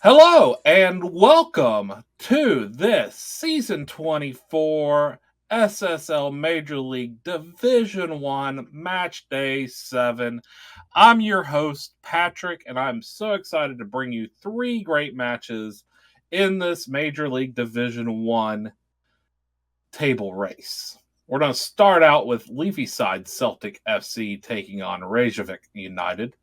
Hello and welcome to this Season 24 SSL Major League Division 1 Match Day 7. I'm your host, Patrick, and I'm so excited to bring you three great matches in this Major League Division 1 table race. We're going to start out with Liffeyside Celtic FC taking on Reykjavik United.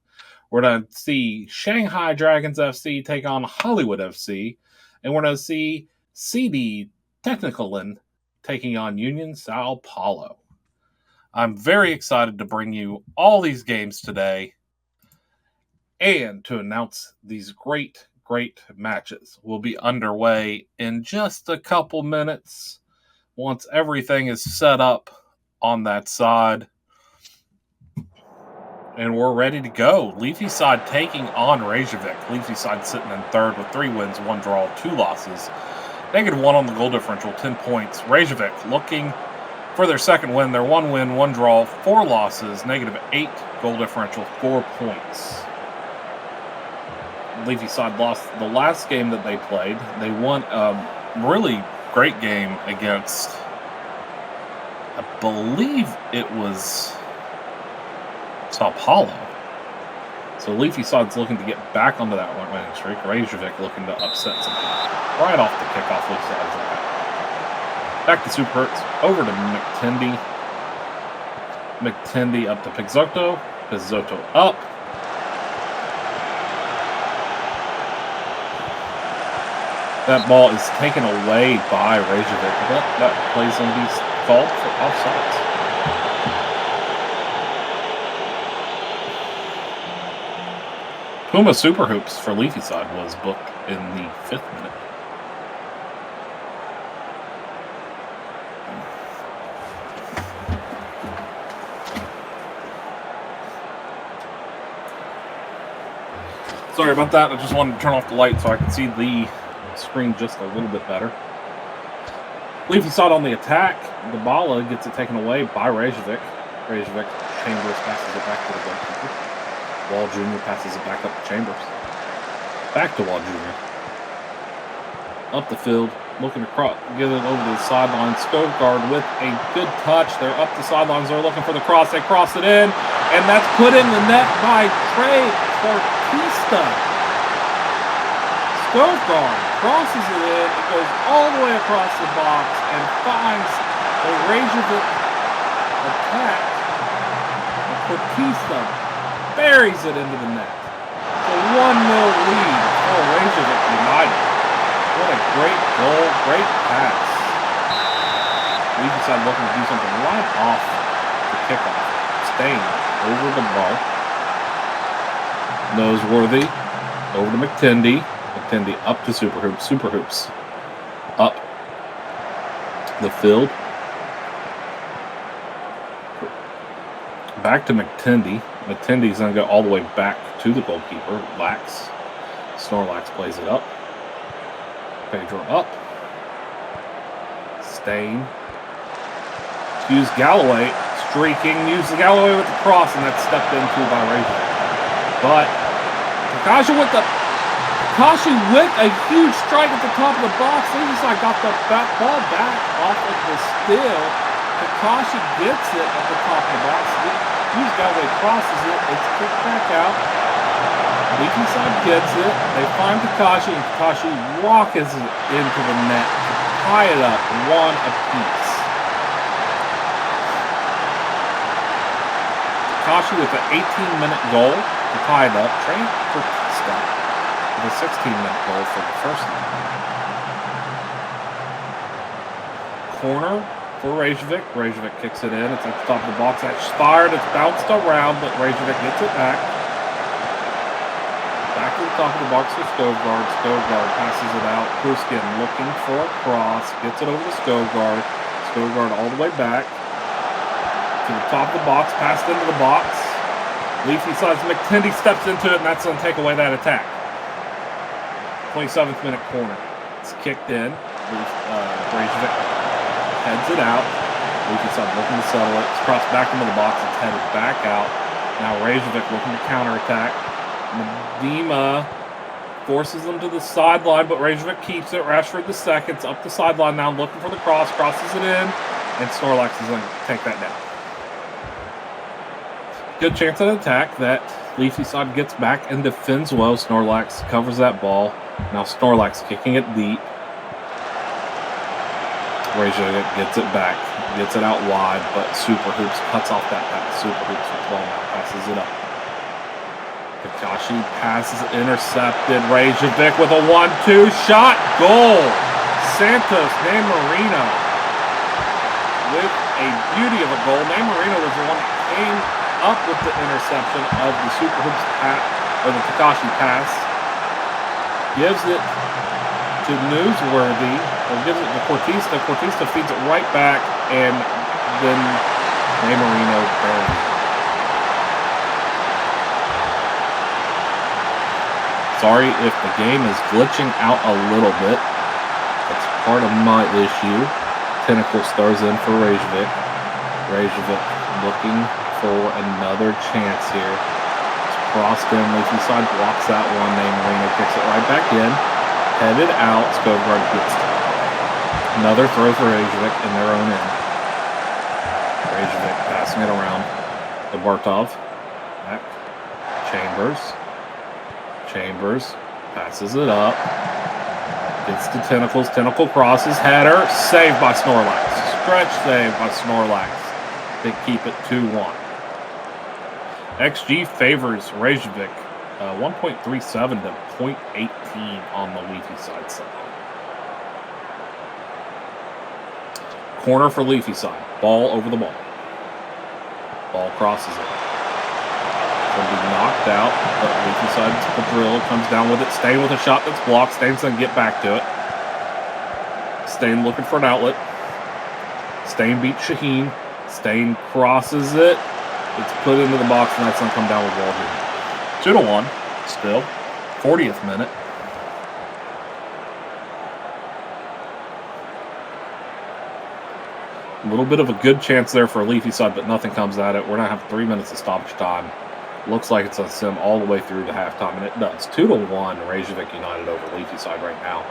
We're going to see Shanghai Dragons FC take on Hollywood FC. And we're going to see CD Tenochtitlan taking on Union Sao Paulo. I'm very excited to bring you all these games today and to announce these great matches. Will be underway in just a couple minutes once everything is set up on that side. And we're ready to go. Liffeyside taking on Reykjavik. Liffeyside sitting in third with 3 wins, 1 draw, 2 losses. -1 on the goal differential, 10 points. Reykjavik looking for their second win. Their 1 win, 1 draw, 4 losses. -8 goal differential, 4 points. Liffeyside lost the last game that they played. They won a really great game against, I believe it was Sao Paulo. So Liffeyside's looking to get back onto that winning streak. Reykjavik looking to upset some right off the kickoff. Liffeyside's back to Super Hurts. Over to McTendy. McTendy up to Pizzotto. Pizzotto up. That ball is taken away by Reykjavik. That plays on be called for offsides. Puma Super Hoops for Liffeyside was booked in the 5th minute. Sorry about that. I just wanted to turn off the light so I could see the screen just a little bit better. Liffeyside on the attack. Gabala gets it taken away by Reykjavik. Reykjavik Chambers passes it back to the goalkeeper. Wall Jr. passes it back up to Chambers. Back to Wall Jr. Up the field, looking to get it over to the sideline. Skovgaard with a good touch. They're up the sidelines. They're looking for the cross. They cross it in, and that's put in the net by Trey Fortista. Skovgaard crosses it in. It goes all the way across the box and finds the Reykjavik attack. And Fortista buries it into the net. It's a 1-0 lead for Reykjavik United. What a great goal, great pass. Liffeyside looking to do something right off the kickoff. Staying over the ball. Noseworthy over to McTendy. McTendy up to Super Hoops. Super Hoops up the field. Back to McTendy. McTendy's going to go all the way back to the goalkeeper. Lax. Snorlax plays it up. Pedro up. Stain. Hughes Galloway streaking. Uses Galloway with the cross, and that's stepped into by Reykjavik. But Takashi with a huge strike at the top of the box. Liffeyside got the ball back off of the steal. Takashi gets it at the top of the box. Hughes Galloway crosses it. It's kicked back out. Liffeyside gets it. They find Takashi, and Takashi rockets it into the net to tie it up 1 apiece. Takashi with an 18-minute goal to tie it up. Trey Fortista with a 16-minute goal for the first time. Corner for Reykjavik. Reykjavik kicks it in. It's at the top of the box. That's fired. It's bounced around, but Reykjavik gets it back. Back to the top of the box for Skovgaard. Skovgaard passes it out. Puskin looking for a cross. Gets it over to Skovgaard. Skovgaard all the way back to the top of the box. Passed into the box. Liffeyside's McTendy steps into it, and that's going to take away that attack. 27th minute corner. It's kicked in. Reykjavik heads it out. Liffeyside looking to settle it. It's crossed back into the box. It's headed back out. Now Reykjavik looking to counterattack. Medema Forces them to the sideline, but Reykjavik keeps it. Rashford the second's up the sideline now, looking for the cross. Crosses it in, and Snorlax is going to take that down. Good chance at attack that Liffeyside gets back and defends well. Snorlax covers that ball. Now Snorlax kicking it deep. Reykjavik gets it back, gets it out wide, but Super Hoops cuts off that pass. Super Hoops with the ball now, passes it up. Kakashi passes intercepted. Reykjavik with a 1-2 shot. Goal. Santos Namarino with a beauty of a goal. Namarino was the one that came up with the interception of the Super Hoops pass, or the Kakashi pass. Gives it to Newsworthy, or gives it to Cortista. Cortista feeds it right back, and then Namarino buries it. Sorry if the game is glitching out a little bit. That's part of my issue. Tentacles throws in for Reykjavik. Reykjavik looking for another chance here. It's crossed in. Liffeyside blocks that one. Marino kicks it right back in. Headed out. Skogard gets it. Another throw for Reykjavik in their own end. Reykjavik passing it around to Bartov. Back. Chambers passes it up. Gets to Tentacles. Tentacle crosses. Header. Saved by Snorlax. Stretch save by Snorlax. They keep it 2-1. XG favors Reykjavik. 1.37 to 0.18 on the Liffeyside side. Corner for Liffeyside. Ball over the ball. Ball crosses it. Going to be knocked out, but Liffeyside's the drill. Comes down with it. Stain with a shot that's blocked. Stain's going to get back to it. Stain looking for an outlet. Stain beats Shaheen. Stain crosses it. It's put into the box, and that's going to come down with Waldron. 2-1 still. 40th minute. A little bit of a good chance there for Liffeyside, but nothing comes at it. We're going to have 3 minutes of stoppage time. Looks like it's a sim all the way through to halftime, and it does. 2-1, Reykjavik United over Liffeyside right now.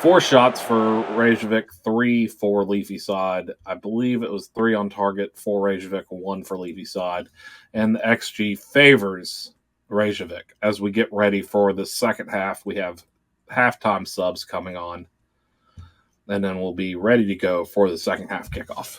4 shots for Reykjavik, 3 for Liffeyside. I believe it was 3 on target for Reykjavik, 1 for Liffeyside. And the XG favors Reykjavik. As we get ready for the second half, we have halftime subs coming on. And then we'll be ready to go for the second half kickoff.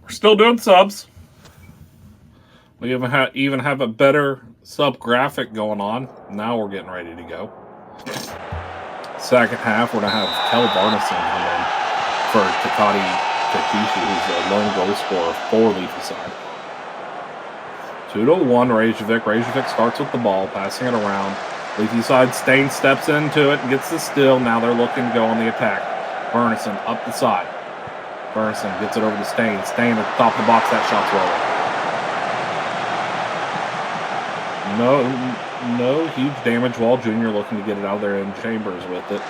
We're still doing subs. We even have a better sub graphic going on. Now we're getting ready to go. Second half, we're going to have Kel Barneson come in for Takati Takishi, who's a lone goal scorer for Liffeyside. 2-1 Reykjavik. Reykjavik starts with the ball, passing it around. Liffeyside, Stain steps into it and gets the steal. Now they're looking to go on the attack. Barneson up the side. Barneson gets it over to Stain. Stain at the top of the box. That shot's well. No huge damage. Wall Jr. looking to get it out of there in Chambers with it.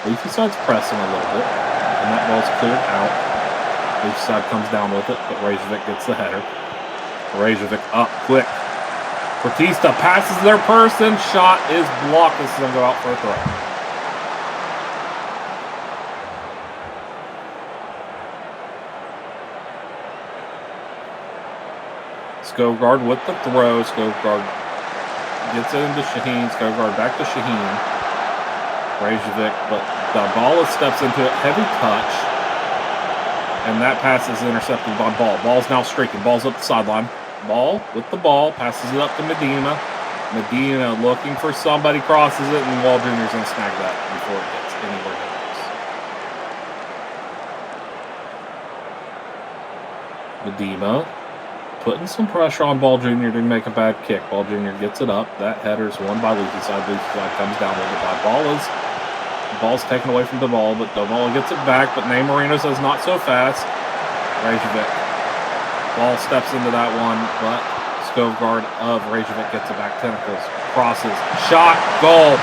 Liffeyside's pressing a little bit, and that ball's cleared out. Liffeyside comes down with it, but Reykjavik gets the header. Reykjavik up quick. Cortista passes their person. Shot is blocked. This is going to go out for a throw. Skogard with the throw. Skogard gets it into Shaheen. Skogard back to Shaheen. Reykjavik, but Dabala steps into it. Heavy touch. And that pass is intercepted by Ball. Ball's now streaking. Ball's up the sideline. Ball with the ball. Passes it up to Medina. Medina looking for somebody. Crosses it, and Wall Jr. is going to snag that before it gets anywhere near. Medina putting some pressure on Ball Jr. to make a bad kick. Ball Jr. gets it up. That header's won by Liffeyside. Liffeyside comes down with it by Ballas. Ball's taken away from the ball, but Dabala gets it back. But Ney Marino says not so fast. Reykjavik. Ball steps into that one, but Skogard of Reykjavik gets it back. Tentacles. Crosses. Shot. Goal.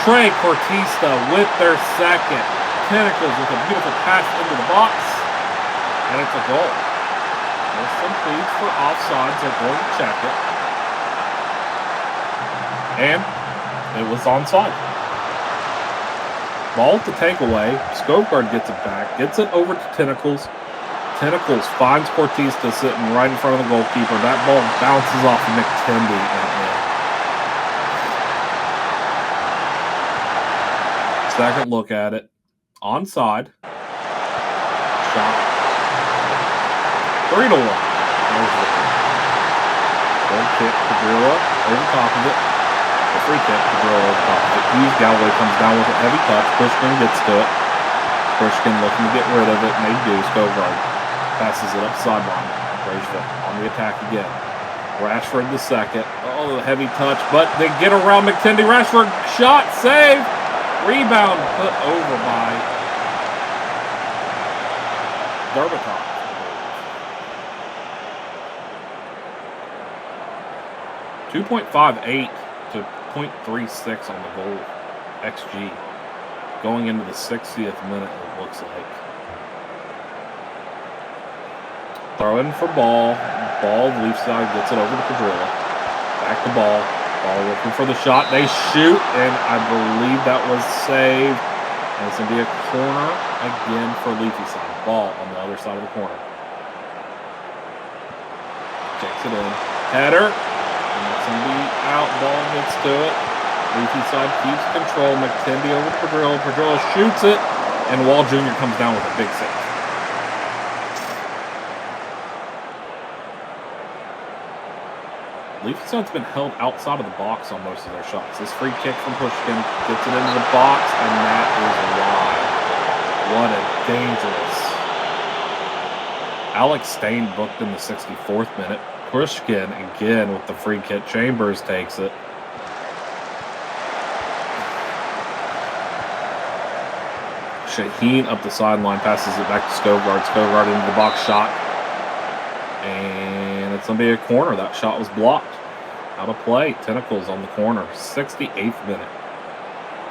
Trey Cortista with their second. Tentacles with a beautiful pass into the box. And it's a goal. There's some pleas for offsides. They're going to check it. And it was onside. Ball to take away. Skovgaard gets it back. Gets it over to Tentacles. Tentacles finds Cortista sitting right in front of the goalkeeper. That ball bounces off of McTendy and in. Second look at it. Onside. Shot. 3-1. There's the goal kick. Padrilla over top of it. The free kick. Padrilla over top of it. Hughes Galloway comes down with a heavy touch. Pushkin gets to it. Pushkin looking to get rid of it, and they do. Skovgaard passes it up sideline. Reykjavik on the attack again. Rashford the second. Oh, heavy touch, but they get around McTendy. Rashford shot, save, rebound put over by Derbatov. 2.58 to 0.36 on the goal XG. Going into the 60th minute, it looks like. Throw in for ball. Ball, Liffeyside gets it over to Padrilla. Back to ball. Ball looking for the shot. They shoot, and I believe that was saved. And it's going to be a corner again for Liffeyside. Ball on the other side of the corner. Takes it in. Header. And it's going to be out. Ball gets to it. Liffeyside keeps control. McTendy over to Padrilla. Padrilla shoots it, and Wall Jr. comes down with a big save. Liffeyside's been held outside of the box on most of their shots. This free kick from Pushkin gets it into the box, and that is wide. What a dangerous. Alex Stain booked in the 64th minute. Pushkin again with the free kick. Chambers takes it. Shaheen up the sideline, passes it back to Skovgaard. Skovgaard into the box shot. And it's going to be a corner. That shot was blocked. Out of play. Tentacles on the corner. 68th minute.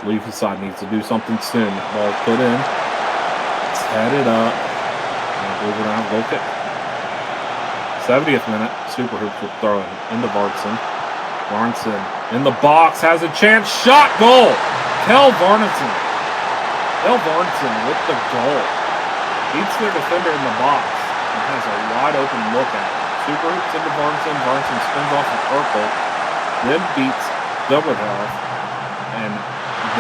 Liffeyside needs to do something soon. That ball's put in. It's headed up. And move around. Goal kick. 70th minute. Super Hoops will throw it into Varnson. Varnson in the box. Has a chance. Shot. Goal. Kel Varnson. Kel Varnson with the goal. Beats their defender in the box. And has a wide open look at it. Super Hoops into Varnson. Varnson spins off of Urkel. Then beats Derbatov. And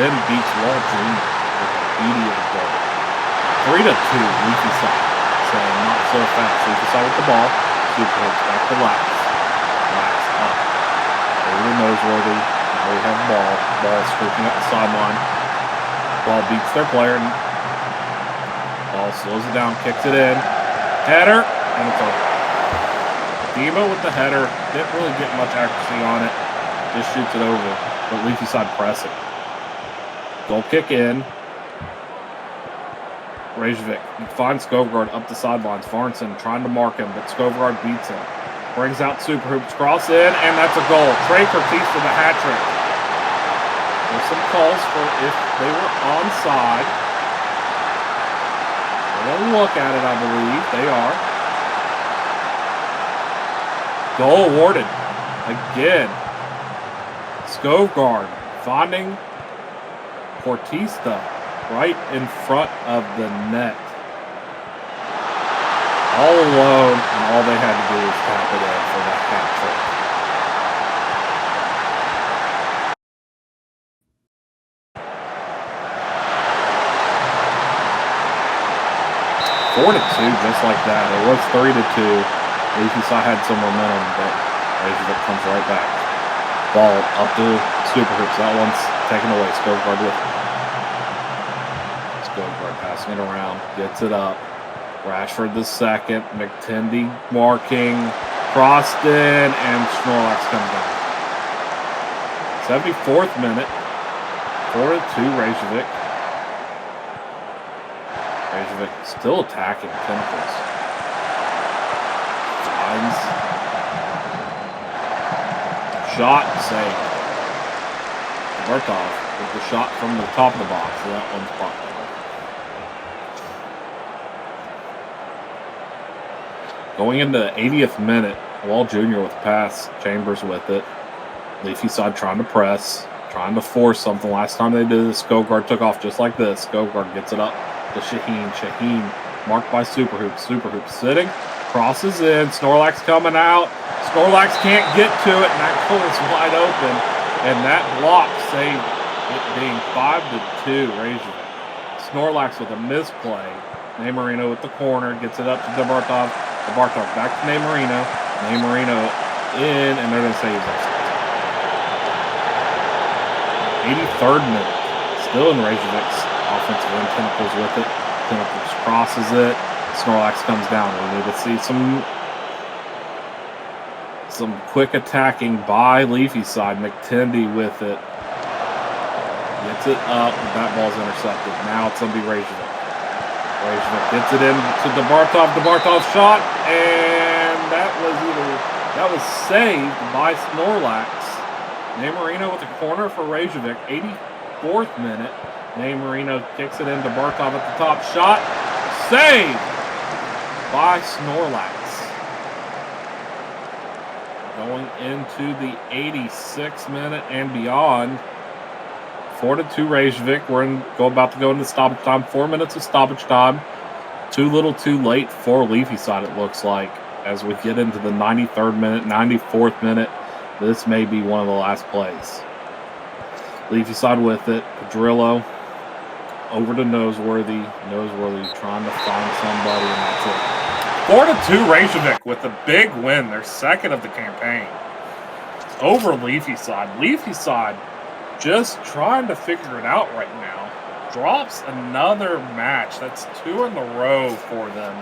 then beats Wall Jr. with a beauty of a goal. 3-2, Liffeyside. Saying not so fast. Liffeyside with the ball. Super Hoops back to Lax. Lax up. Over to Noseworthy. Now we have ball. Ball scraping up the sideline. Ball beats their player. Ball slows it down. Kicks it in. Header. And it's over. Demo with the header. Didn't really get much accuracy on it. Just shoots it over. But Liffeyside pressing. Goal kick in. Reykjavik finds Skovgaard up the sidelines. Varnson trying to mark him, but Skovgaard beats him. Brings out Super Hoops. Cross in, and that's a goal. Trey Cortista the hat trick. There's some calls for if they were onside. We'll look at it, I believe. They are. Goal awarded. Again. Skovgaard finding Cortista right in front of the net. All alone, and all they had to do was tap it in for that hat trick. Four to two, just like that. It was 3-2. Liffeyside had some momentum, but Reykjavik comes right back. Ball up to Super Hoops. That one's taken away. Skovgaard with it. Skovgaard passing it around. Gets it up. Rashford the second. McTendy marking. Crossed in. And Snorlax comes down. 74th minute. 4-2 Reykjavik. Reykjavik still attacking. Tentacles. Finds. Shot saved. Bartov. with the shot from the top of the box. So that one's blocked down. Going into the 80th minute, Wall Jr. with the pass, Chambers with it. Liffeyside trying to press, trying to force something. Last time they did this, Skogard took off just like this. Skogard gets it up to Shaheen. Shaheen marked by Superhoop. Superhoop sitting, crosses in. Snorlax coming out. Snorlax can't get to it, and that corner's wide open. And that block saved it being 5-2 Reykjavik. Snorlax with a misplay. Neymarino with the corner, gets it up to Debartov. Debartov back to Neymarino. Neymarino in, and they're going to say he's offside. 83rd minute. Still in Reykjavik's offensive end. Tentacles with it. Tentacles crosses it. Snorlax comes down. We need to see some quick attacking by Liffeyside. McTendy with it. Gets it up, and that ball's intercepted. Now it's going to be Reykjavik. Reykjavik gets it in to Debartov. Debartov's shot, and that was saved by Snorlax. Neymarino with a corner for Reykjavik. 84th minute. Neymarino kicks it in to Debartov at the top. Shot saved by Snorlax. Going into the 86th minute and beyond. 4-2 Reykjavik. We're about to go into stoppage time. 4 minutes of stoppage time. Too little, too late for Liffeyside, it looks like. As we get into the 93rd minute, 94th minute, this may be one of the last plays. Liffeyside with it. Padrillo over to Noseworthy. Noseworthy trying to find somebody, and that's it. 4-2 Reykjavik with a big win. Their second of the campaign over Liffeyside. Liffeyside just trying to figure it out right now. Drops another match. That's 2 in a row for them.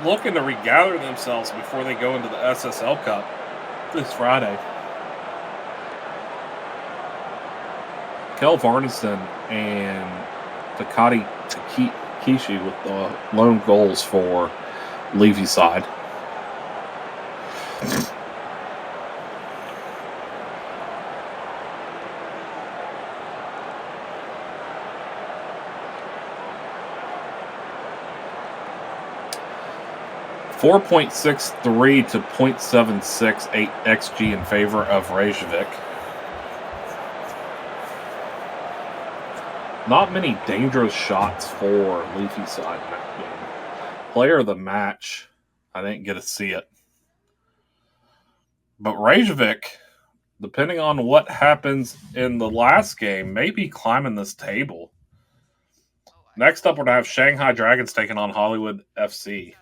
Looking to regather themselves before they go into the SSL Cup this Friday. Kel Varnison and Takati Kishi with the lone goals for Liffeyside. .63 to .768 XG in favor of Reykjavik. Not many dangerous shots for Liffeyside in that game. Player of the match, I didn't get to see it. But Reykjavik, depending on what happens in the last game, may be climbing this table. Next up, we're going to have Shanghai Dragons taking on Hollywood FC.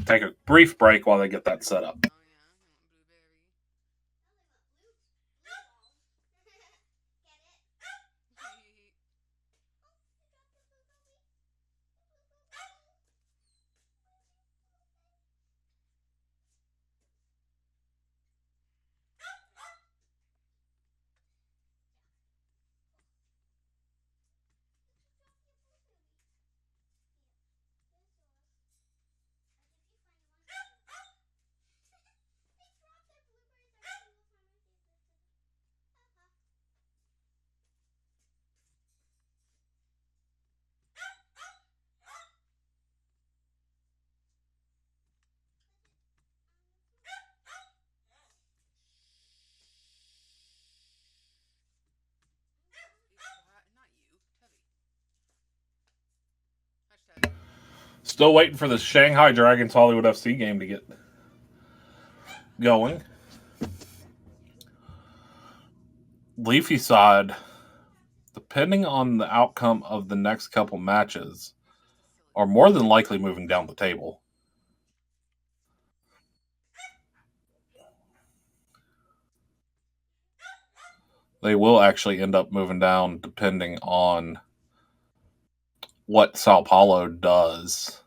Take a brief break while they get that set up. Still waiting for the Shanghai Dragons Hollywood FC game to get going. Liffeyside, depending on the outcome of the next couple matches, are more than likely moving down the table. They will actually end up moving down depending on what Sao Paulo does.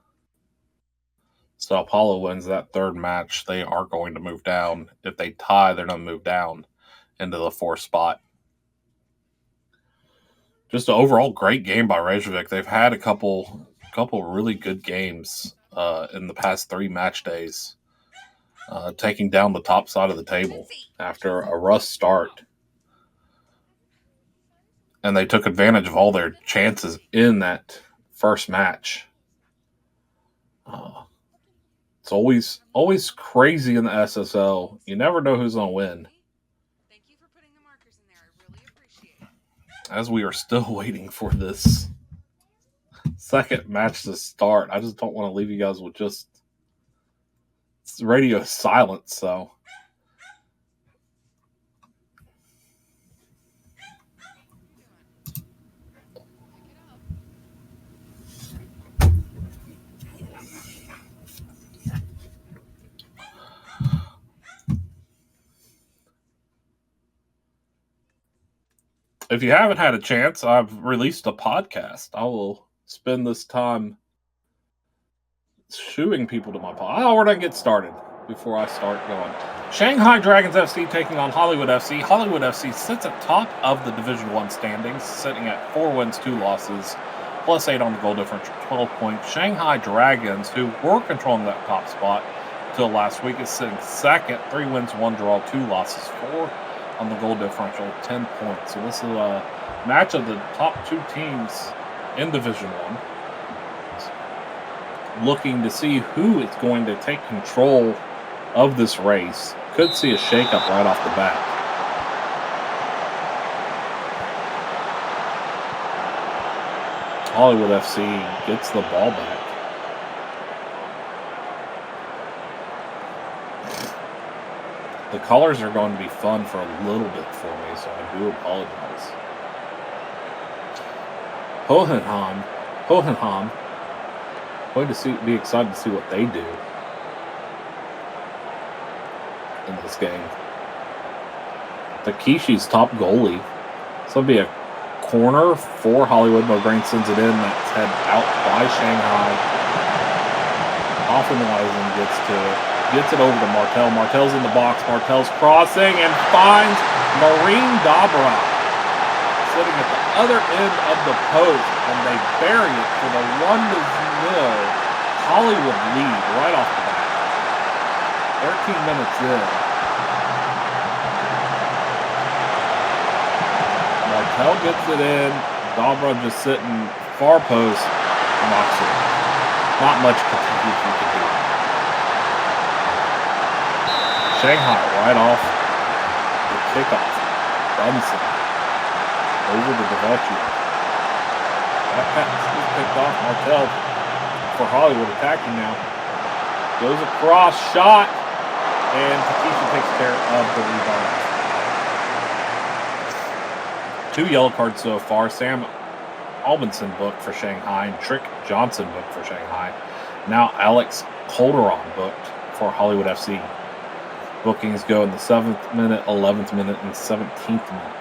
Sao Paulo wins that third match, they are going to move down. If they tie, they're going to move down into the 4th spot. Just an overall great game by Reykjavik. They've had a couple really good games in the past 3 match days. taking down the top side of the table after a rough start. And they took advantage of all their chances in that first match. It's always crazy in the SSL. You never know who's going to win. Thank you for putting the markers in there. I really appreciate it. As we are still waiting for this second match to start, I just don't want to leave you guys with just radio silence, so. If you haven't had a chance, I've released a podcast. I will spend this time shooing people to my pod. Oh, we're going to get started before I start going. Shanghai Dragons FC taking on Hollywood FC. Hollywood FC sits at top of the Division 1 standings, sitting at 4 wins, 2 losses, plus 8 on the goal differential, 12 points. Shanghai Dragons, who were controlling that top spot until last week, is sitting second, 3 wins, 1 draw, 2 losses, 4 on the goal differential, 10 points. So this is a match of the top 2 teams in Division 1. Looking to see who is going to take control of this race. Could see a shakeup right off the bat. Hollywood FC gets the ball back. The colors are going to be fun for a little bit for me, so I do apologize. Hohenheim. Going to be excited to see what they do in this game. Takeshi's top goalie. So it'll be a corner for Hollywood. Mograine sends it in. That's head out by Shanghai. Hoffenheim gets to it. Gets it over to Martel. Martel's in the box. Martel's crossing and finds Marine Dobra sitting at the other end of the post, and they bury it for the 1-0 Hollywood lead right off the bat. 13 minutes in. Martel gets it in. Dobra just sitting far post, knocks it in. Not much Takeishi can do. Shanghai right off the kickoff. Bunsen over to Develci. That pass is picked off. Martel for Hollywood attacking now. Goes across, shot, and Takeishi takes care of the rebound. 2 yellow cards so far. Sam Albinson booked for Shanghai and Trick Johnson booked for Shanghai. Now Alex Calderon booked for Hollywood FC. Bookings go in the 7th minute, 11th minute, and 17th minute.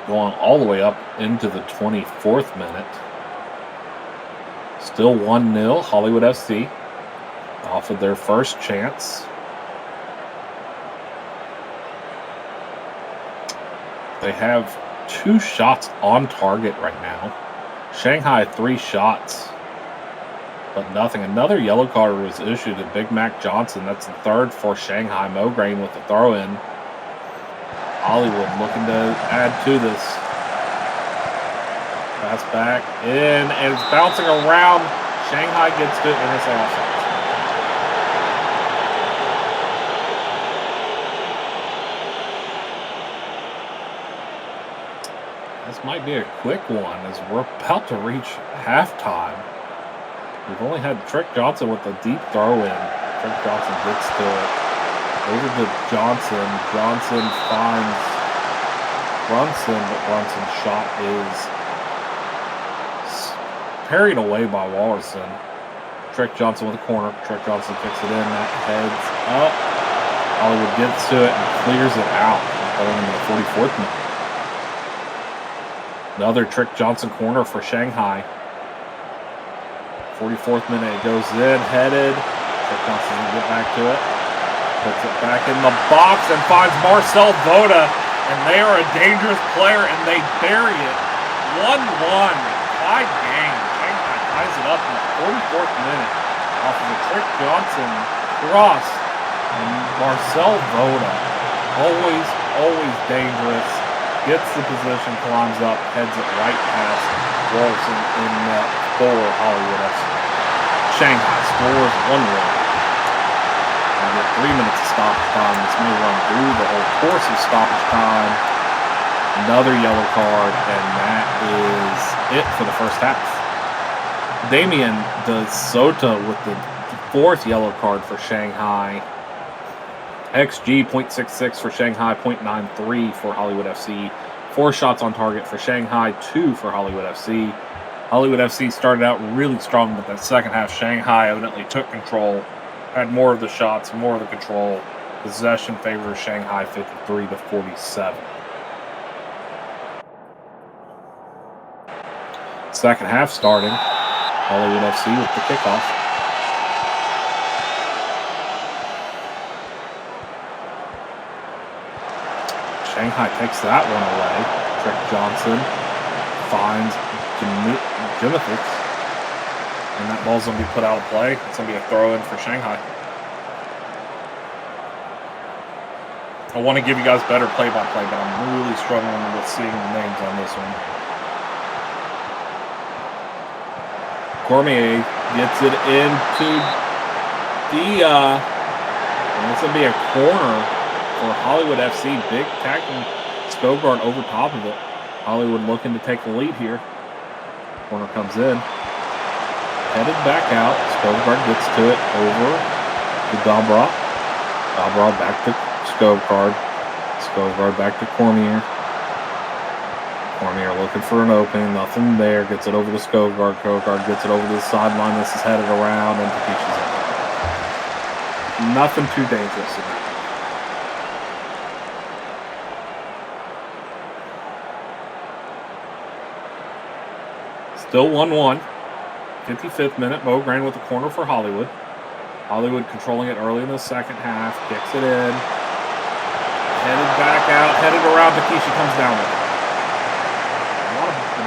Going all the way up into the 24th minute. Still 1-0, Hollywood FC off of their first chance. They have 2 shots on target right now. Shanghai 3 shots, but nothing. Another yellow card was issued to Big Mac Johnson. That's the 3rd for Shanghai. Mograine with the throw-in. Hollywood looking to add to this. Pass back in, and it's bouncing around. Shanghai gets to it, and it's offside. This might be a quick one as we're about to reach halftime. We've only had Trick Johnson with a deep throw-in. Trick Johnson gets to it. Over to Johnson. Johnson finds Brunson, but Brunson's shot is parried away by Wallerson. Trick Johnson with a corner. Trick Johnson kicks it in. That heads up. Hollywood gets to it and clears it out. Going into the 44th minute. Another Trick Johnson corner for Shanghai. 44th minute, it goes in, headed. Trick Johnson can get back to it. Puts it back in the box and finds Marcel Voda. And they are a dangerous player, and they bury it. 1-1. Tied game. Shanghai ties it up in the 44th minute off of a Trick Johnson cross. And Marcel Voda, always dangerous. Gets the position, climbs up, heads it right past Wilson in net for Hollywood FC. Shanghai scores 1-1. We get 3 minutes of stoppage time. This may run through the whole course of stoppage time. Another yellow card, and that is it for the first half. Damien De Soto with the 4th yellow card for Shanghai. XG 0.66 for Shanghai, 0.93 for Hollywood FC. 4 shots on target for Shanghai, 2 for Hollywood FC. Hollywood FC started out really strong, but that second half, Shanghai evidently took control, had more of the shots, more of the control. Possession favors Shanghai 53-47. Second half starting. Hollywood FC with the kickoff. Shanghai takes that one away. Trick Johnson finds Jimothy. And that ball's going to be put out of play. It's going to be a throw-in for Shanghai. I want to give you guys better play-by-play, but I'm really struggling with seeing the names on this one. Cormier gets it into Dia. And it's going to be a corner for Hollywood FC. Big tackling. Skogard over top of it. Hollywood looking to take the lead here. Corner comes in. Headed back out. Skogard gets to it over to Dabra. Dabra back to Skogard. Skogard back to Cormier. Cormier looking for an opening. Nothing there. Gets it over to Skogard. Skogard gets it over to the sideline. This is headed around and Takeshi's in. Nothing too dangerous in that. Still 1-1. 55th minute. Mogran with the corner for Hollywood. Hollywood controlling it early in the second half. Kicks it in. Headed back out. Headed around. Takeshi comes down with it.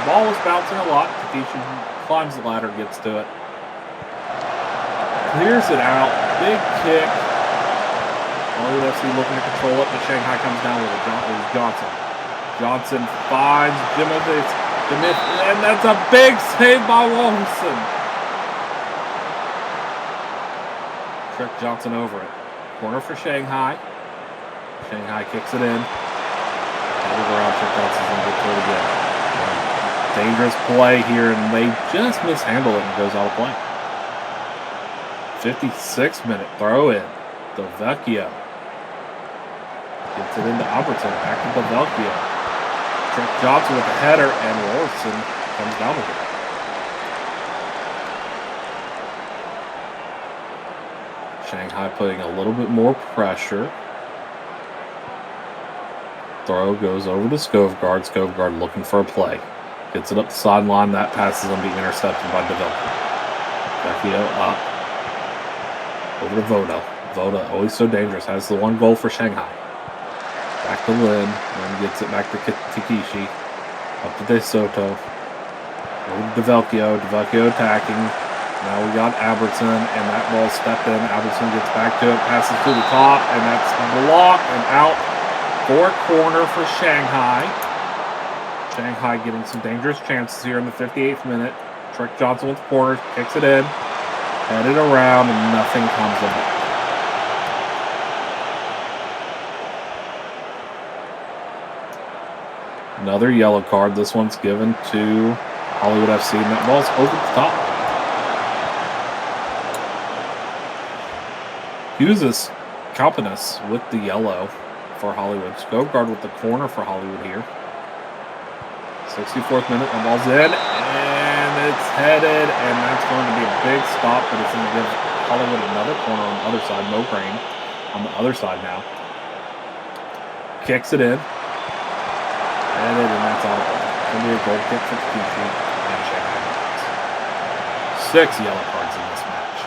The ball was bouncing a lot. Takeshi climbs the ladder, gets to it. Clears it out. Big kick. Hollywood FC looking to control it, but Shanghai comes down with it. Johnson. Johnson finds Jimothy. And that's a big save by Wilson. Trick Johnson over it. Corner for Shanghai. Shanghai kicks it in. Headed around. Trick Johnson's going to get to it again. Dangerous play here, and they just mishandle it and goes out of play. 56th minute throw in. Delvecchio gets it into Albertson. Back to Delvecchio. Trick Johnson with the header, and Lawson comes down with it. Shanghai putting a little bit more pressure. Throw goes over to Skogard. Skogard looking for a play. Gets it up the sideline. That pass is going to be intercepted by Delvecchio. Delvecchio up. Over to Voda. Voda, always so dangerous. Has the 1 goal for Shanghai. Back to Lin. Then gets it back to Takeshi. Up to De Soto. Over to Delvecchio. Delvecchio attacking. Now we got Albertson, and that ball stepped in. Albertson gets back to it. Passes to the top, and that's blocked and out for a corner for Shanghai. Shanghai getting some dangerous chances here in the 58th minute. Trick Johnson with the corner, kicks it in, headed around, and nothing comes of it. Another yellow card. This one's given to Hollywood FC, and that ball's over the top. Hughes Calpinus with the yellow for Hollywood. Skogard with the corner for Hollywood here. 64th minute, the ball's in, and it's headed, and that's going to be a big stop, but it's going to give Hollywood another corner on the other side. Mokrane on the other side now. Kicks it in. Headed, and that's out of play. It's going to be a goal kick for Takeshi and Shanghai. 6 yellow cards in this match.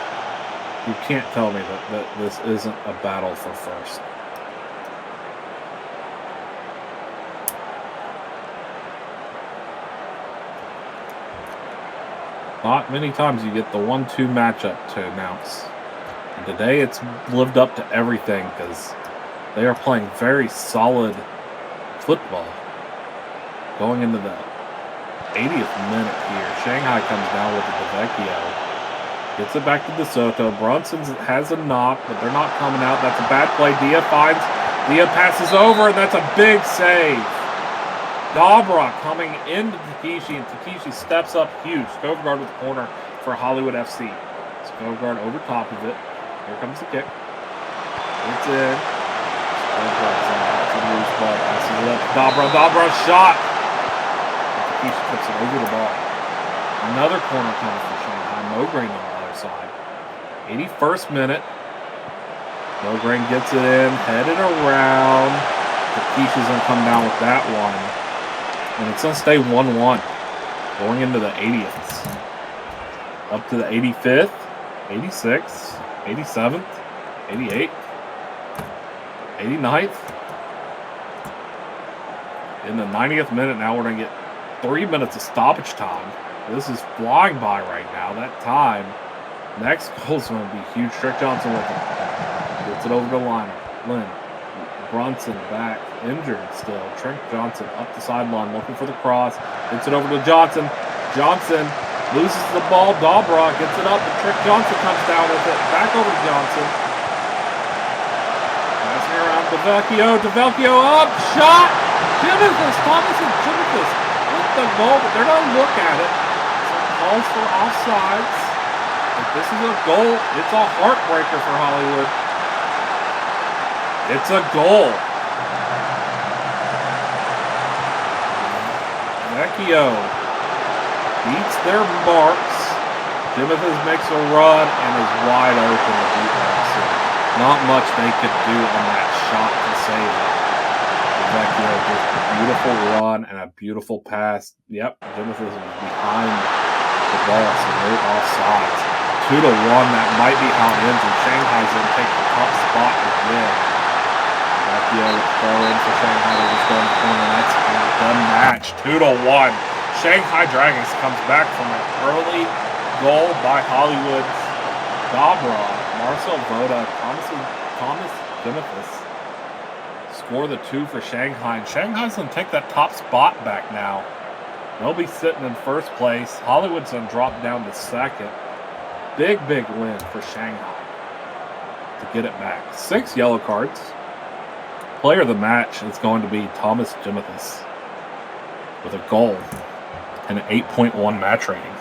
You can't tell me that this isn't a battle for first. Not many times you get the 1-2 matchup to announce And today it's lived up to everything because they are playing very solid football. Going into the 80th minute here, Shanghai comes down with the DeVecchio. Gets it back to DeSoto. Brunson has a knock, but they're not coming out. That's a bad play. Dia passes over, and that's a big save. Dobra coming into Takeshi, and Takeshi steps up huge. Skovgaard with the corner for Hollywood FC. Skovgaard over top of it. Here comes the kick. It's in. Skovgaard to the loose ball. Passes it up. Dobra shot. And Takeshi tips it over the ball. Another corner coming for Shanghai. Mograin on the other side. 81st minute. Mograin gets it in. Headed around. Takeshi's going to come down with that one. And it's going to stay 1-1 going into the 80th. Up to the 85th, 86th, 87th, 88th, 89th. In the 90th minute, now we're going to get 3 minutes of stoppage time. This is flying by right now. That time. Next goal is going to be huge. Trick Johnson with it. Gets it over to Lynn. Brunson back, injured still. Trent Johnson up the sideline looking for the cross. Gets it over to Johnson. Johnson loses the ball. Dobra gets it up, and Trent Johnson comes down with it. Back over to Johnson. Passing around DeVecchio up. Shot! Thomas and Jimithus with the goal, but they're going to look at it. Some calls for offsides. If this is a goal, it's a heartbreaker for Hollywood. It's a goal. Vecchio beats their marks. Jimithus makes a run and is wide open to beat Wilson. Not much they could do on that shot to save it. Vecchio just a beautiful run and a beautiful pass. Yep, Jimithus was behind the ball, so no offsides. 2-1, that might be how it ends, and Shanghai's going to take the top spot again. Vecchio throw in for Shanghai to just go in the corner. That's the match. 2-1. Shanghai Dragons comes back from an early goal by Hollywood's Dobra. Marcel Voda, Thomas Jimithus score the 2 for Shanghai. And Shanghai's going to take that top spot back now. They'll be sitting in first place. Hollywood's going to drop down to second. Big win for Shanghai to get it back. 6 yellow cards. Player of the match is going to be Thomas Jimithus with a goal and an 8.1 match rating.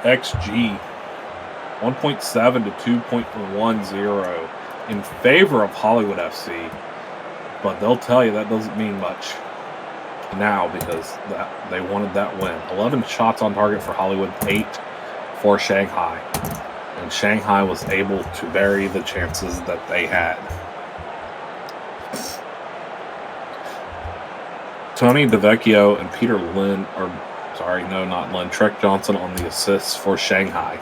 XG 1.7 to 2.10 in favor of Hollywood FC, but they'll tell you that doesn't mean much now because they wanted that win. 11 shots on target for Hollywood, 8 for Shanghai. And Shanghai was able to bury the chances that they had. Tony DeVecchio and Peter Lynn, Trek Johnson on the assists for Shanghai.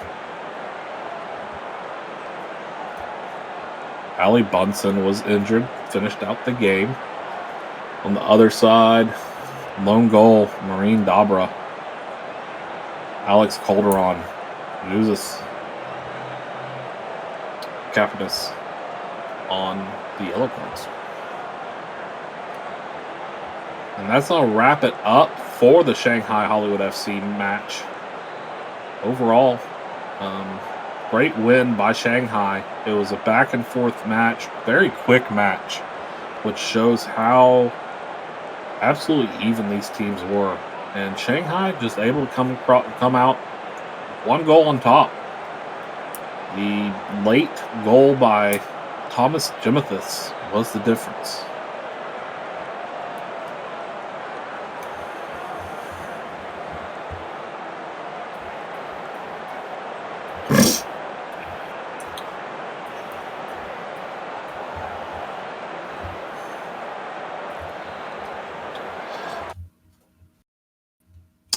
Ali Bunsen was injured, finished out the game. On the other side, lone goal, Marine Dobra. Alex Calderon, Jesus Capitas on the yellow cards. And that's going to wrap it up for the Shanghai Hollywood FC match. Overall, great win by Shanghai. It was a back and forth match, very quick match, which shows how absolutely even these teams were. And Shanghai just able to come out 1 goal on top. The late goal by Thomas Jimithus was the difference.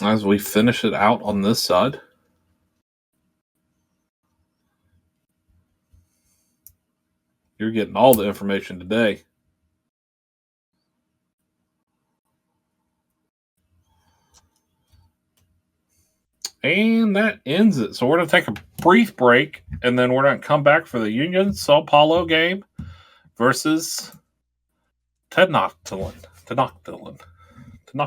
As we finish it out on this side, you're getting all the information today. And that ends it. So we're going to take a brief break, and then we're going to come back for the Union Sao Paulo game versus Tenochtitlan. Tenochtitlan. I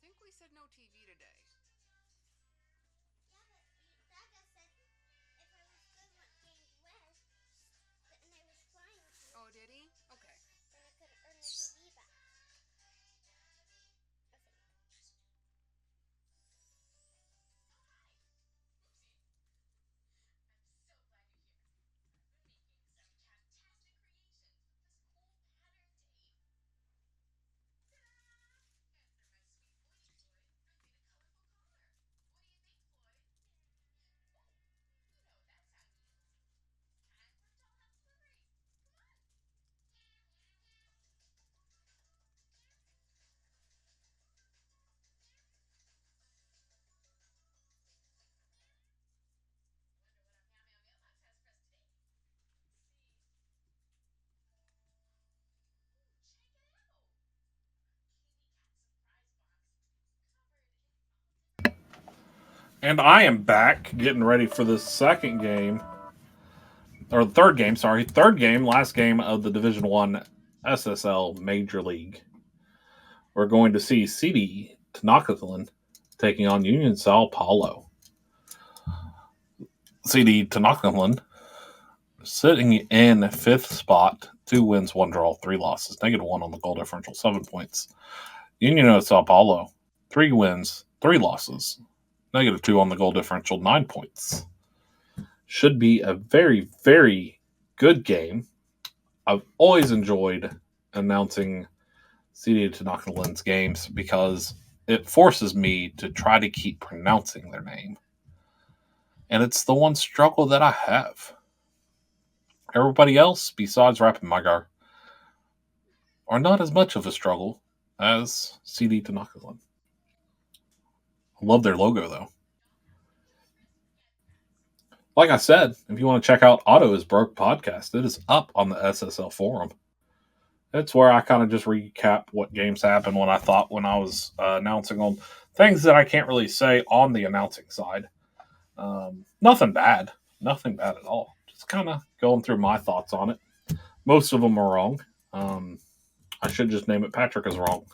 think we said no TV today. Oh, did he? Okay. And I am back getting ready for the second game, or the third game, sorry. Third game, last game of the Division 1 SSL Major League. We're going to see CD Tenochtitlan taking on Union Sao Paulo. CD Tenochtitlan sitting in fifth spot, 2 wins, 1 draw, 3 losses, -1 on the goal differential, 7 points. Union of Sao Paulo, 3 wins, 3 losses, -2 on the goal differential, 9 points. Should be a very, very good game. I've always enjoyed announcing CD Tenochtitlan's games because it forces me to try to keep pronouncing their name. And it's the one struggle that I have. Everybody else, besides Rapid Magyar, are not as much of a struggle as CD Tenochtitlan. I love their logo, though. Like I said, if you want to check out Otto is Broke podcast, it is up on the SSL forum. It's where I kind of just recap what games happened, what I thought when I was announcing on things that I can't really say on the announcing side. Nothing bad at all. Just kind of going through my thoughts on it. Most of them are wrong. I should just name it Patrick is Wrong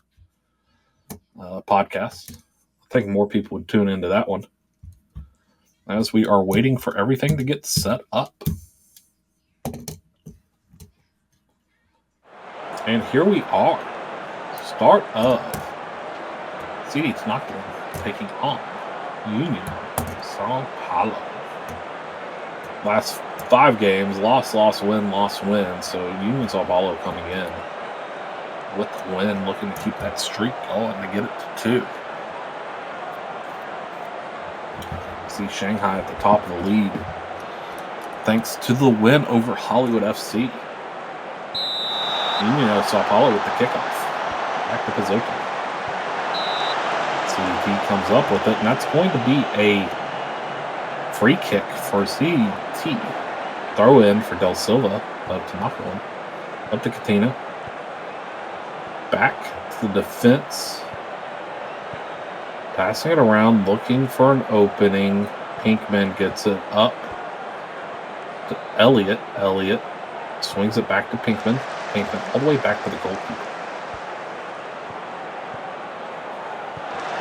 podcast. I think more people would tune into that one as we are waiting for everything to get set up. And here we are. Start of CD Tenochtitlan taking on Union Sao Paulo. Last 5 games, loss, win. So Union Sao Paulo coming in with the win, looking to keep that streak going to get it to 2. See Shanghai at the top of the lead thanks to the win over Hollywood FC. Uniao Sao Paulo with the kickoff. Back to Pazoki. CDT comes up with it, and that's going to be a free kick for CDT. Throw in for Del Silva of Tenochtitlan. Up to Katina. Back to the defense. Passing it around, looking for an opening. Pinkman gets it up to Elliott. Elliott swings it back to Pinkman. Pinkman all the way back to the goalkeeper.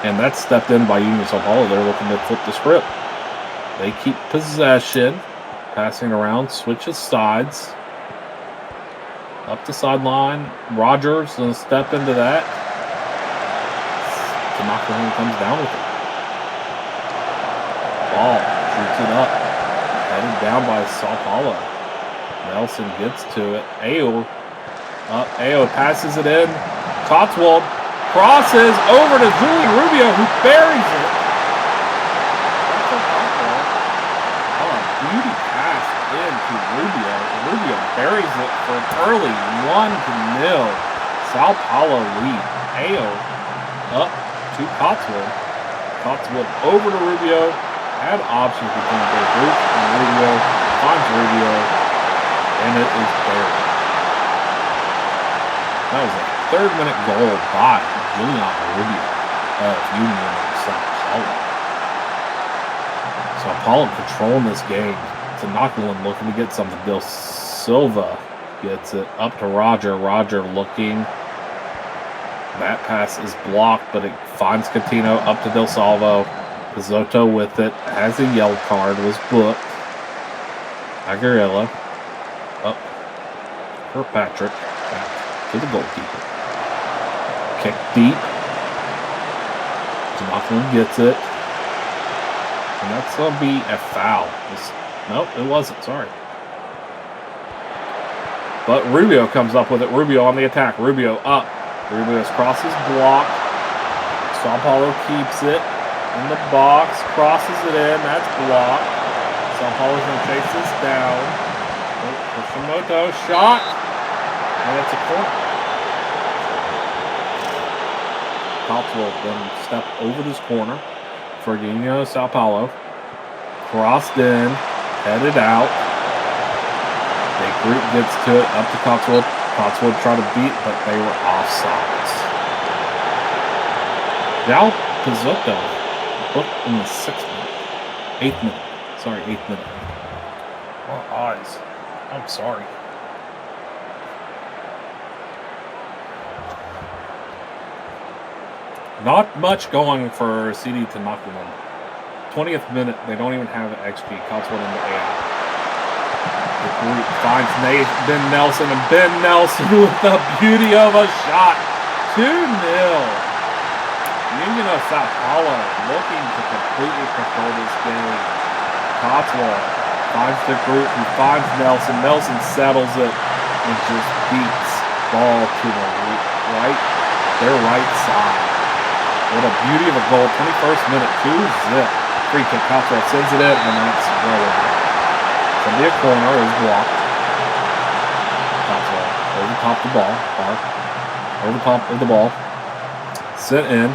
And that's stepped in by Union Sao Paulo. They're looking to flip the script. They keep possession. Passing around, switches sides. Up the sideline. Rogers going to step into that. Tenochtitlan comes down with it. Ball shoots it up. Headed down by Sao Paulo. Nelson gets to it. Ao up. Ao passes it in. Cotswold crosses over to Julian Rubio, who buries it. That's a Cotswold. Oh, a beauty pass into Rubio. Rubio buries it for an early 1-0. Sao Paulo lead. Ao up to Cotswold. Cotswold over to Rubio. Had options between Beirut and Rubio. Finds Rubio. And it is buried. That was a 3rd-minute goal by Uniao Rubio of Union Sao Paulo. Sao Paulo controlling this game. Tenochtitlan looking to get something. Del Silva gets it up to Roger. Roger looking. That pass is blocked, but it finds Coutinho up to Del Salvo. Pizzotto with it. Has a yellow card. Was booked. Aguirrello. Up. Kirkpatrick. Back to the goalkeeper. Kick deep. Tenochtitlan gets it. And that's going to be a foul. Nope, it wasn't. Sorry. But Rubio comes up with it. Rubio on the attack. Rubio up. Rubio's cross is blocked. Sao Paulo keeps it in the box. Crosses it in. That's blocked. Sao Paulo's going to chase this down. Hashimoto shot. And it's a corner. Cotswold then step over this corner for Uniao Sao Paulo. Crossed in. Headed out. Big group gets to it. Up to Cotswold. Cotswold tried to beat, but they were offsides. Now Pizzotto booked in the 6th minute. 8th minute. Sorry, 8th minute. More eyes. I'm sorry. Not much going for CD Tenochtitlan. 20th minute, they don't even have an XG. Cotswold in the AI. The group finds Ben Nelson, and Ben Nelson with the beauty of a shot. 2-0. Union of Sao Paulo looking to completely control this game. Cotswold finds the group, he finds Nelson. Nelson settles it and just beats ball to the right, their right side. What a beauty of a goal. 21st minute, 2-0. Free kick, Cotswold sends it in, and that's well over. It's going to be a corner, is blocked. Cotswold over top of the ball. Over top of the ball. Sent in.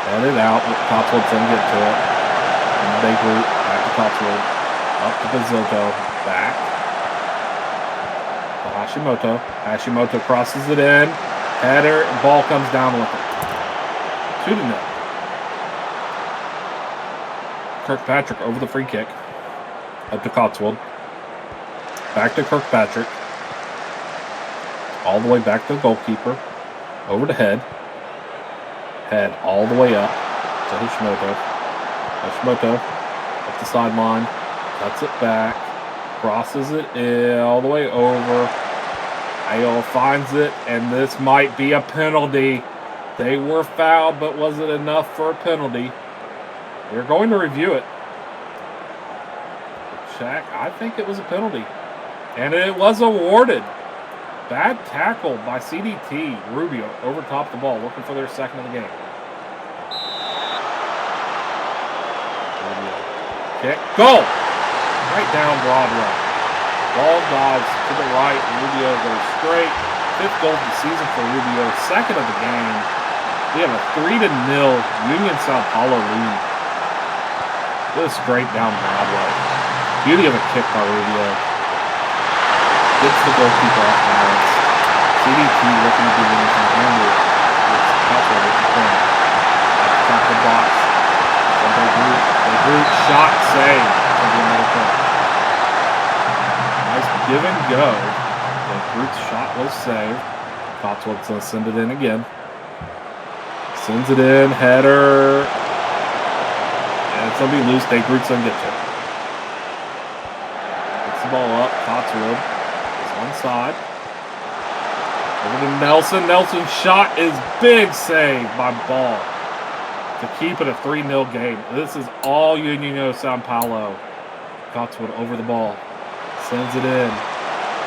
Headed out, but Cotswold didn't get to it. And the big group, back to Cotswold. Up to Pizzotto. Back. To Hashimoto. Hashimoto crosses it in. Header, ball comes down with it. 2-0. Kirkpatrick over the free kick. Up to Cotswold. Back to Kirkpatrick. All the way back to the goalkeeper. Over to Head. Head all the way up to Hashimoto. Hashimoto up the sideline. Cuts it back. Crosses it in all the way over. Ao finds it, and this might be a penalty. They were fouled, but was it enough for a penalty? They're going to review it. Check. I think it was a penalty. And it was awarded. Bad tackle by CDT. Rubio over top the ball, looking for their second of the game. Rubio. Kick. Goal! Right down Broadway. Ball dives to the right. Rubio goes straight. 5th goal of the season for Rubio. 2nd of the game. We have a 3-0 Union Sao Paulo lead. This straight down Broadway. Beauty of a kick by Rubio. Gets the goalkeeper off balance. CDT looking to do anything. Handle it. It's Cotswold with the corner. At the top of the box. So they group shot save. To the another corner. Nice give and go. The group's shot was saved. Cotswold's going to send it in again. Sends it in. Header. And it's going to be loose. They group's going to get to it. Gets the ball up. Cotswold. Onside. Over to Nelson. Nelson's shot is big save by Ball. to keep it a 3-0 game. This is all Uniao Sao Paulo. Cotswold over the ball. Sends it in.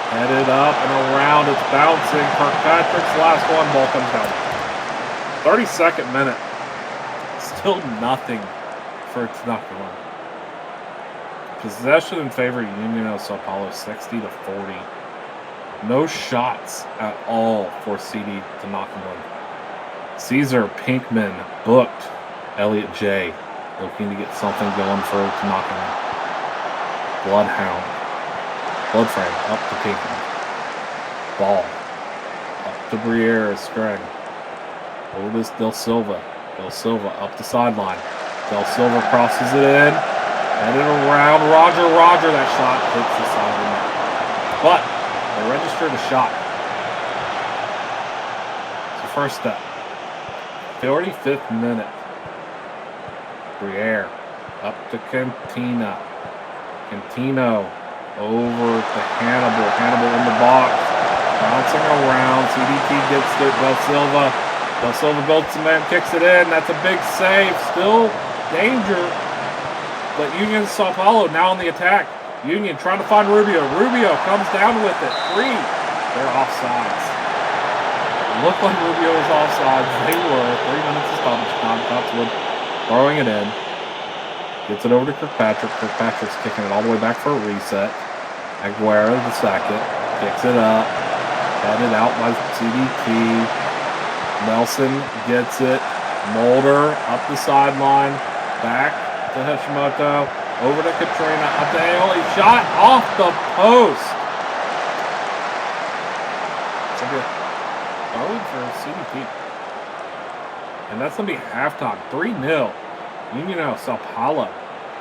Headed up and around. It's bouncing. Kirkpatrick's last one. Ball comes down. 32nd minute. Still nothing for Tenochtitlan. Possession in favor of Uniao Sao Paulo, 60-40. No shots at all for CD Tenochtitlan. Caesar Pinkman booked. Elliot J. looking to get something going for Tenochtitlan. Bloodhound. Bloodframe up to Pinkman. Ball. Up to Briere Scragg. Otis Del Silva. Del Silva up the sideline. Del Silva crosses it in. Headed around. Roger. That shot hits the side of the net. But they registered a shot. It's the first step. 45th minute. Briere up to Cantina. Cantino over to Hannibal. Hannibal in the box. Bouncing around. CDT gets it. Del Silva. Del Silva builds some man, kicks it in. That's a big save. Still danger. But Union Sao Paulo now on the attack. Union trying to find Rubio. Rubio comes down with it. 3. They're offsides. It looked like Rubio was offsides. They were. 3 minutes of stoppage time. Cotswold throwing it in. Gets it over to Kirkpatrick. Kirkpatrick's kicking it all the way back for a reset. Aguero the second. Kicks it up. Headed out by CDT. Nelson gets it. Mulder up the sideline. Back to Hashimoto. Over to Katrina. Up to Aoli. Shot off the post. Throwing for CDT. And that's going to be halftime. 3-0. Uniao Sao Paulo.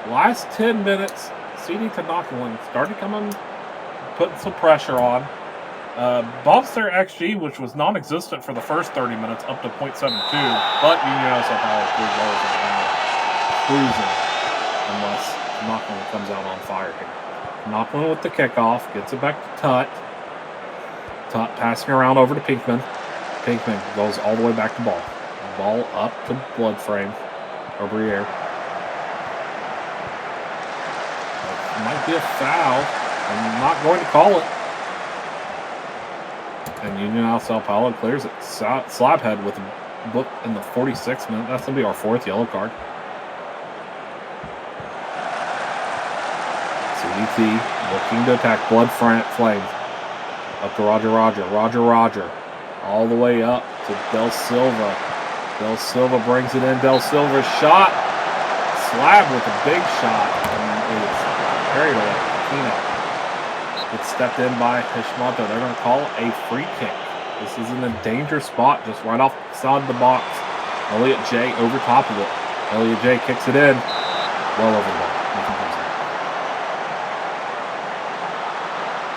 Last 10 minutes, CD Tenochtitlan started coming, putting some pressure on. Bumps their XG, which was non-existent for the first 30 minutes, up to .72. But Uniao Sao Paulo 3 goals and now cruising, unless Tenochtitlan comes out on fire here. Tenochtitlan with the kickoff, gets it back to Tut. Tut passing around over to Pinkman. Pinkman goes all the way back to ball. Ball up to Bloodframe. Or Briere. Might be a foul. I'm not going to call it. And Uniao Sao Paulo clears it. Slabhead with a book in the 46th minute. That's going to be our 4th yellow card. CDT looking to attack Blood Flame. Up to Roger. All the way up to Del Silva. Del Silva brings it in. Del Silva's shot. Slab with a big shot. And it's carried away. It's stepped in by Hashimoto. They're going to call it a free kick. This is in a danger spot, just right off the side of the box. Elliot J over top of it. Elliot J kicks it in. Well over the ball. Nothing comes in.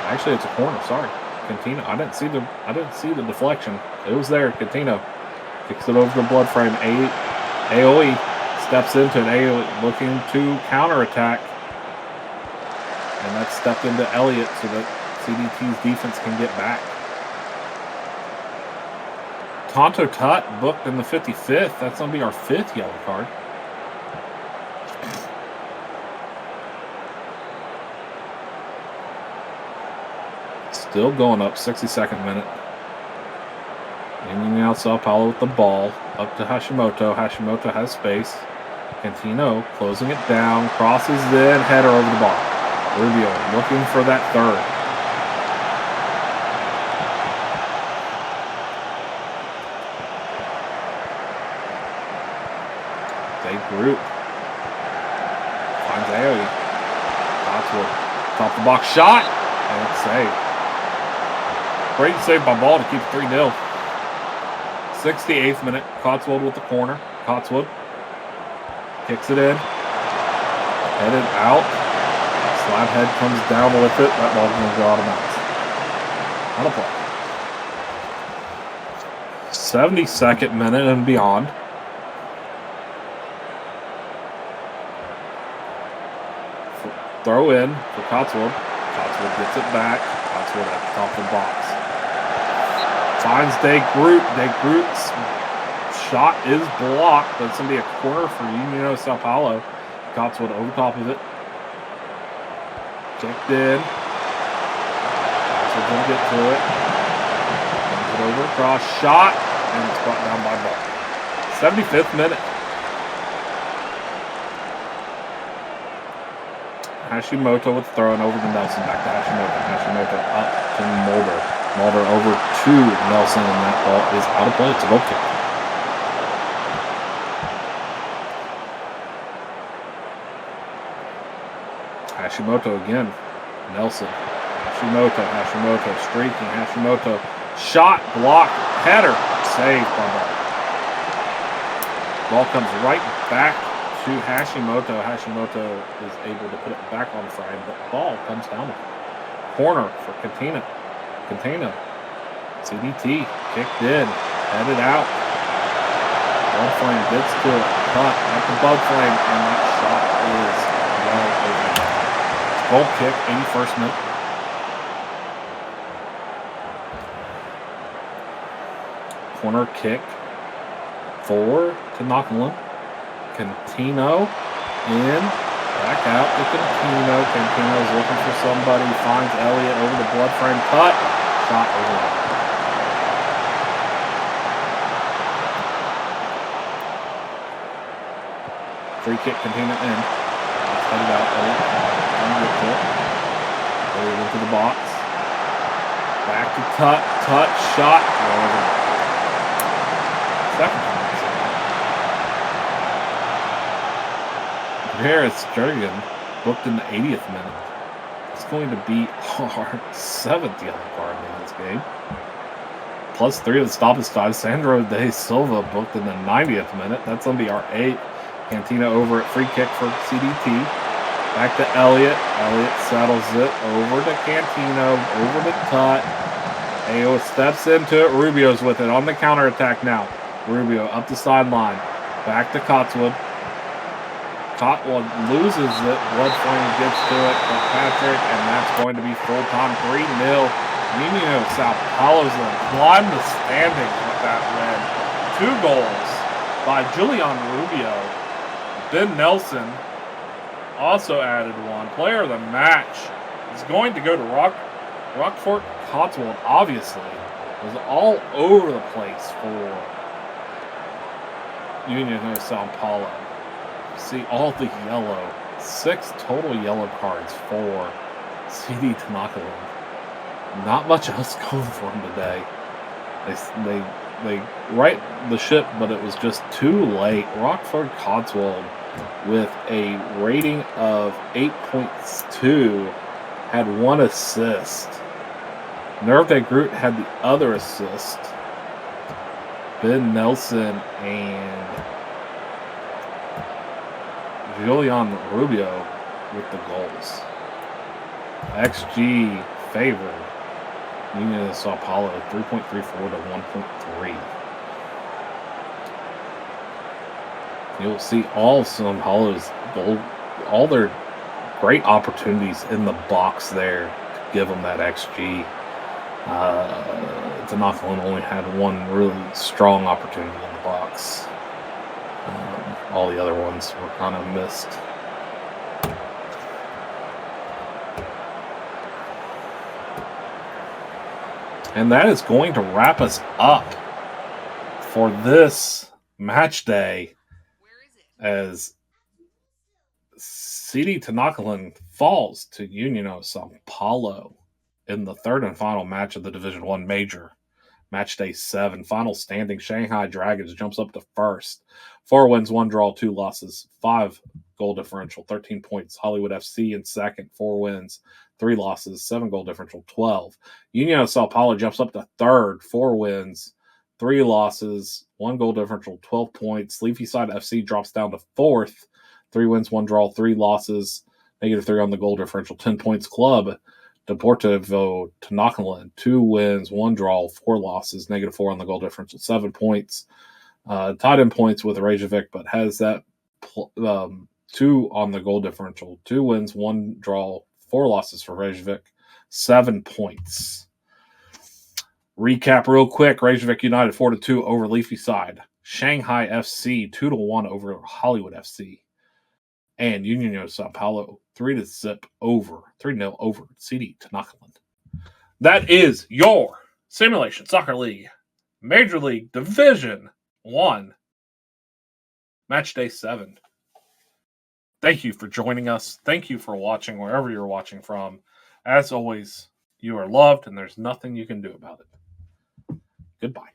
Actually, it's a corner. Sorry. Cantino. I didn't see the deflection. It was there. Cantino kicks it over the Bloodframe. Aoi steps into it. Aoi looking to counterattack. And that's stepped into Elliott so that CDT's defense can get back. Tonto Tut booked in the 55th. That's going to be our 5th yellow card. Still going up, 62nd minute. Uniao Sao Paulo with the ball. Up to Hashimoto. Hashimoto has space. Cantino closing it down. Crosses in. Header over the ball. Rubio looking for that 3rd. They group. Finds Aoi. Cotswold. Top the box shot. And it's saved. Great save by Ball to keep 3-0. 68th minute. Cotswold with the corner. Cotswold kicks it in. Headed out. Slabhead comes down with it. That ball's going to go out of bounds. Out of play. 72nd minute and beyond. Throw in for Cotswold. Cotswold gets it back. Cotswold at the top of the box. Finds De Groot. De Groot's shot is blocked, but it's going to be a corner for Uniao Sao Paulo. Cotswold over top of it. Kicked in. Cotswold's going to get to it. Runs it over, cross, shot, and it's brought down by Ball. 75th minute. Hashimoto with throwing over to Nelson. Back to Hashimoto. Hashimoto up to Mulder. Mulder over to Nelson, and that ball is out of play. It's a goal kick. Hashimoto again. Nelson. Hashimoto streaking. Hashimoto shot, blocked, header, saved by Ball. Ball comes right back to Hashimoto. Hashimoto is able to put it back on frame, but ball comes down. Corner for Catena. CDT kicked in, headed out. Blood Flame gets to it, cut at the Blood Flame, and that shot is well over the net. Goal kick, 81st minute. Corner kick for Tenochtitlan. Cantino in, back out to Cantino. Cantino's looking for somebody, finds Elliott over the Blood Frame, cut, shot over there. Free kick, Cantino in. Let's head it out, Elliott. Elliott into the box. Back to touch, shot, over. Second time. Harris Jurgen booked in the 80th minute. It's going to be our 7th yellow card in this game. Plus 3 of the stoppage time. Sandro De Silva booked in the 90th minute. That's going to be our 8th. Cantina over at free kick for CDT. Back to Elliott. Elliott settles it over to Cantino. Over to Tut. Ayo steps into it. Rubio's with it on the counterattack now. Rubio up the sideline. Back to Cotswold. Cotswold loses it. Blood Flame gets to it for Patrick, and that's going to be full-time 3-0. Uniao Sao Paulo's going to climb the standings with that win. 2 goals by Julian Rubio. Ben Nelson also added 1. Player of the match is going to go to Rockfort Cotswold, obviously. Was all over the place for Uniao Sao Paulo. See all the yellow. 6 total yellow cards for CD Tenochtitlan. Not much else going for him today. They right the ship, but it was just too late. Rockford Cotswold with a rating of 8.2 had 1 assist. Nerve de Groot had the other assist. Ben Nelson and Julian Rubio with the goals. XG favored Uniao Sao Paulo 3.34 to 1.3. You'll see all Sao Paulo's goal, all their great opportunities in the box there to give them that XG. Tenochtitlan only had 1 really strong opportunity in the box. All the other ones were kind of missed. And that is going to wrap us up for this match day as CD Tenochtitlan falls to Uniao Sao Paulo in the 3rd and final match of the Division 1 Major. Match day 7. Final standing, Shanghai Dragons jumps up to 1st. 4 wins, 1 draw, 2 losses, 5 goal differential, 13 points. Hollywood FC in 2nd, 4 wins, 3 losses, 7 goal differential, 12. Uniao Sao Paulo jumps up to 3rd, 4 wins, 3 losses, 1 goal differential, 12 points. Liffeyside FC drops down to 4th, 3 wins, 1 draw, 3 losses, -3 on the goal differential, 10 points. Club Deportivo Tenochtitlan, 2 wins, 1 draw, 4 losses, -4 on the goal differential, 7 points. Tied in points with Reykjavik, but has that 2 on the goal differential, 2 wins, 1 draw, 4 losses for Reykjavik, 7 points. Recap real quick. Reykjavik United 4-2 over Liffeyside. Shanghai FC 2-1 over Hollywood FC. And Uniao Sao Paulo 3-0 over CD Tenochtitlan. That is your Simulation Soccer League Major League Division 1 Matchday 7. Thank you for joining us. Thank you for watching wherever you're watching from. As always, you are loved and there's nothing you can do about it. Goodbye.